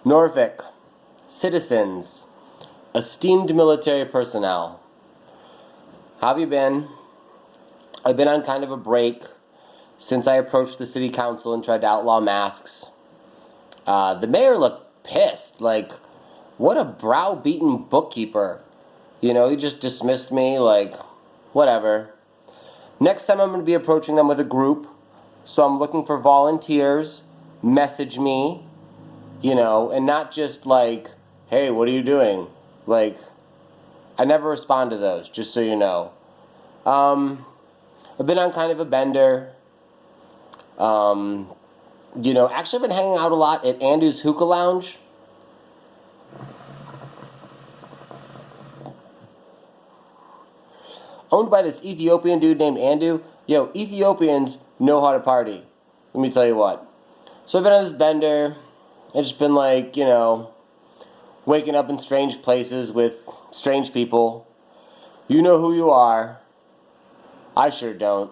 Norfolk, citizens, esteemed military personnel. How have you been? I've been on kind of a break since I approached the city council and tried to outlaw masks. The mayor looked pissed. Like, what a browbeaten bookkeeper. You know, he just dismissed me, like, whatever. Next time I'm going to be approaching them with a group, so I'm looking for volunteers. Message me, you know, and not just like, hey, what are you doing? Like, I never respond to those, just so you know. I've been on kind of a bender. Actually I've been hanging out a lot at Andu's Hookah Lounge. Owned by this Ethiopian dude named Andu. Yo, Ethiopians know how to party. Let me tell you what. So I've been on this bender. I've just been like, you know, waking up in strange places with strange people. You know who you are. I sure don't.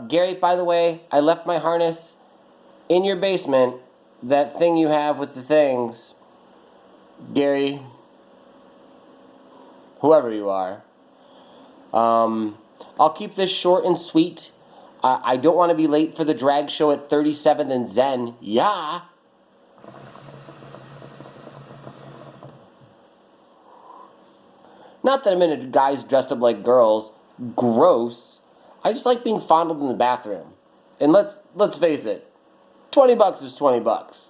Gary, by the way, I left my harness in your basement. That thing you have with the things. Gary, whoever you are. I'll keep this short and sweet. I don't want to be late for the drag show at 37th and Zen. Yeah. Not that I'm into guys dressed up like girls. Gross. I just like being fondled in the bathroom. And let's face it. $20 is $20.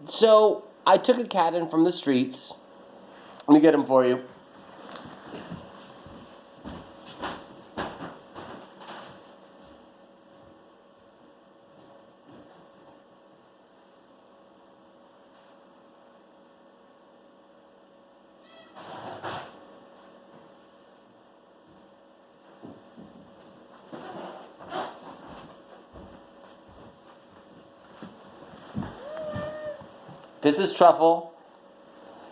So I took a cat in from the streets. Let me get him for you. This is Truffle.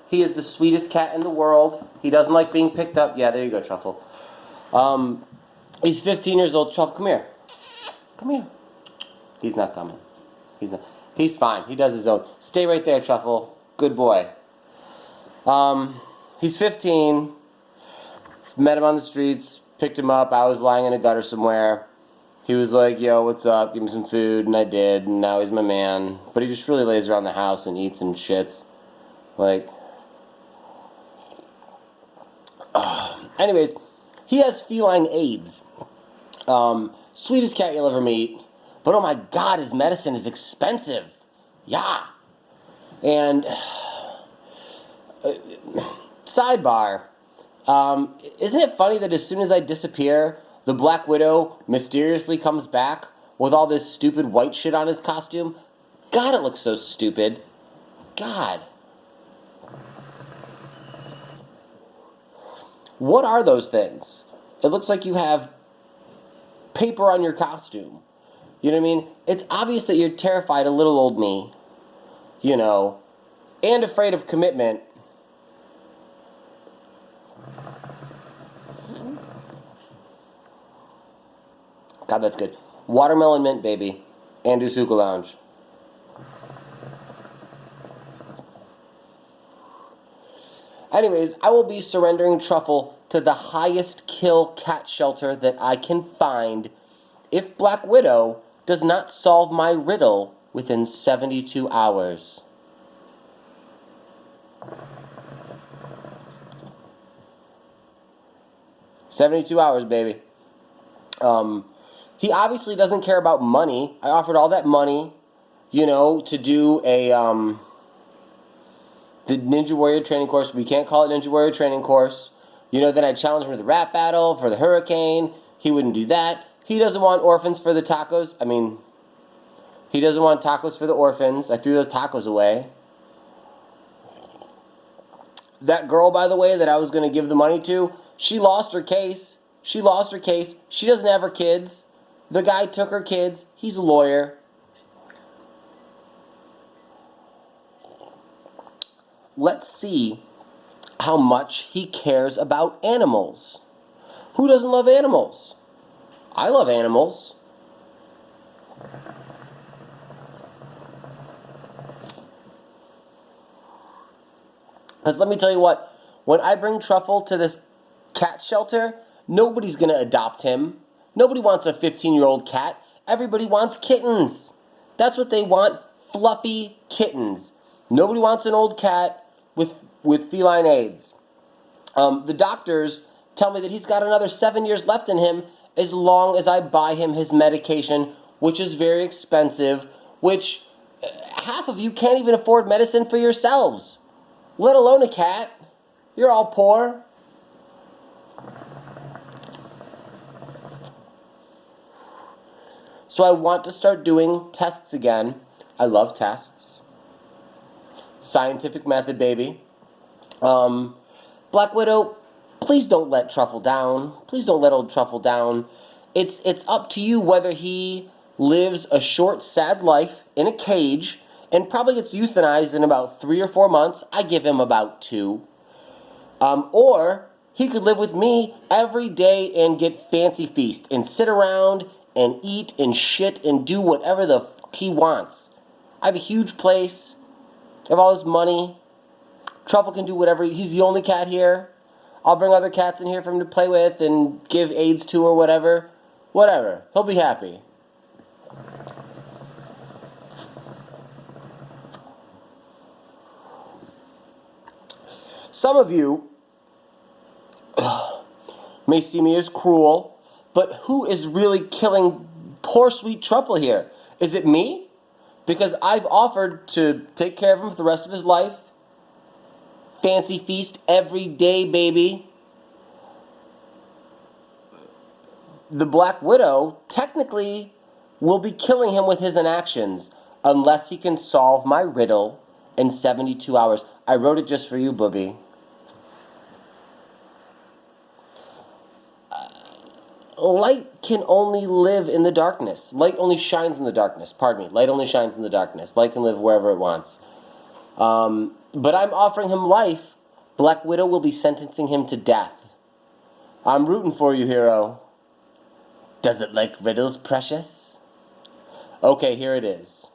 He is the sweetest cat in the world. He doesn't like being picked up. Yeah, there you go, Truffle. He's 15 years old. Truffle, come here. Come here. He's not coming. He's fine. He does his own. Stay right there, Truffle. Good boy. He's 15. Met him on the streets. Picked him up. I was lying in a gutter somewhere. He was like, yo, what's up? Give me some food. And I did. And now he's my man. But he just really lays around the house and eats and shits. Like... Anyways, he has feline AIDS. Sweetest cat you'll ever meet. But oh my god, his medicine is expensive. Yeah. And... sidebar. Isn't it funny that as soon as I disappear, the Black Widow mysteriously comes back with all this stupid white shit on his costume? God, it looks so stupid. God. What are those things? It looks like you have paper on your costume. You know what I mean? It's obvious that you're terrified of little old me. You know. And afraid of commitment. God, that's good. Watermelon mint, baby. Andu's Hookah Lounge. Anyways, I will be surrendering Truffle to the highest kill cat shelter that I can find if Black Widow does not solve my riddle within 72 hours. "72 hours, baby." He obviously doesn't care about money. I offered all that money, you know, to do the Ninja Warrior training course. We can't call it Ninja Warrior training course. You know, then I challenged him to the rap battle for the hurricane. He wouldn't do that. He doesn't want orphans for the tacos. I mean, he doesn't want tacos for the orphans. I threw those tacos away. That girl, by the way, that I was going to give the money to, she lost her case. She doesn't have her kids. The guy took her kids. He's a lawyer. Let's see how much he cares about animals. Who doesn't love animals? I love animals. Because let me tell you what, when I bring Truffle to this cat shelter, nobody's going to adopt him. Nobody wants a 15-year-old cat. Everybody wants kittens. That's what they want, fluffy kittens. Nobody wants an old cat with feline AIDS. The doctors tell me that he's got another 7 years left in him as long as I buy him his medication, which is very expensive, which half of you can't even afford medicine for yourselves, let alone a cat. You're all poor. So I want to start doing tests again. I love tests. Scientific method, baby. Black Widow, please don't let Truffle down. Please don't let old Truffle down. It's up to you whether he lives a short, sad life in a cage and probably gets euthanized in about 3 or 4 months. I give him about 2. Or he could live with me every day and get fancy feast and sit around and eat and shit and do whatever the fuck he wants. I have a huge place. I have all this money. Truffle can do whatever. He's the only cat here. I'll bring other cats in here for him to play with and give AIDS to or whatever. Whatever. He'll be happy. Some of you may see me as cruel, but who is really killing poor sweet Truffle here? Is it me? Because I've offered to take care of him for the rest of his life. Fancy feast every day, baby. The Black Widow technically will be killing him with his inactions unless he can solve my riddle in 72 hours. I wrote it just for you, booby. Light can only live in the darkness. Light only shines in the darkness. Pardon me. Light only shines in the darkness. Light can live wherever it wants. But I'm offering him life. Black Widow will be sentencing him to death. I'm rooting for you, hero. Does it like riddles, precious? Okay, here it is.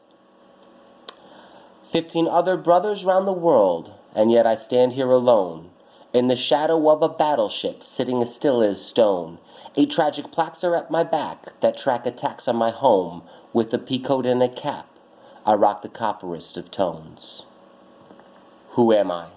15 other brothers round the world, and yet I stand here alone, in the shadow of a battleship, sitting as still as stone. 8 tragic plaques are at my back that track attacks on my home. With a peacoat and a cap, I rock the copperest of tones. Who am I?